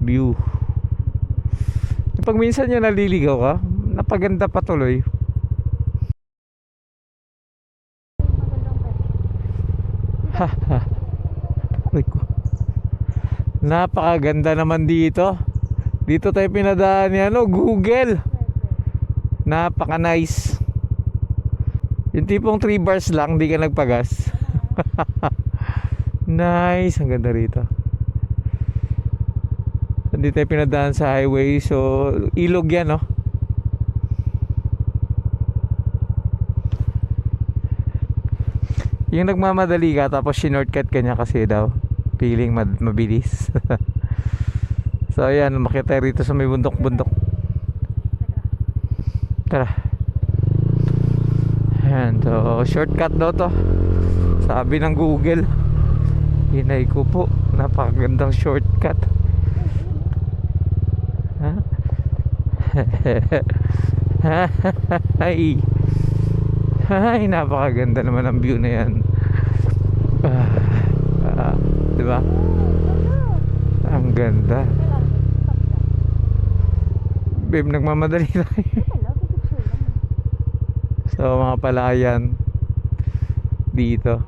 view. Pag minsan yung naliligaw ka, napaganda pa tuloy. Uy ko. Napakaganda naman dito. Dito tayo pinadaan ni Google. Napaka nice. Yung tipong 3 bars lang, di ka nagpagas. Nice, ang ganda rito. Hindi tayo pinadaan sa highway, so ilog yan, no? Yung nagmamadali ka tapos shortcut ka niya kasi daw feeling mabilis. So ayan, makita rito sa may bundok-bundok. Tara. Ayan, so shortcut daw to, sabi ng Google. Hinay ko po, napakagandang shortcut. Ha? Ay, napakaganda naman ang view na yan. Diba? Ang ganda. Babe, nagmamadali tayo. So mga palayan dito,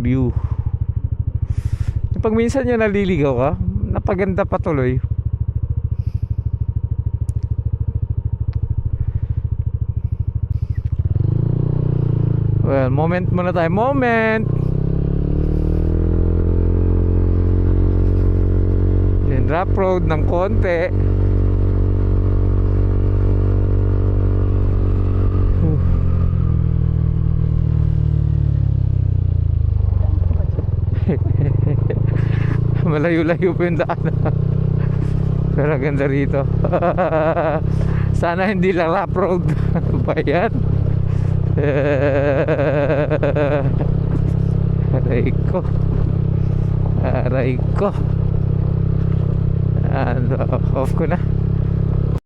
view. Pag minsan yung naliligaw ka, napaganda pa tuloy. Well, moment muna tayo. Moment. Yan, rough road ng konti. Malayo-layo po yung daan. Pero ganda rito. Sana hindi lang rough road. Ano ba yan? Aray ko. Aray ko. Off ko na.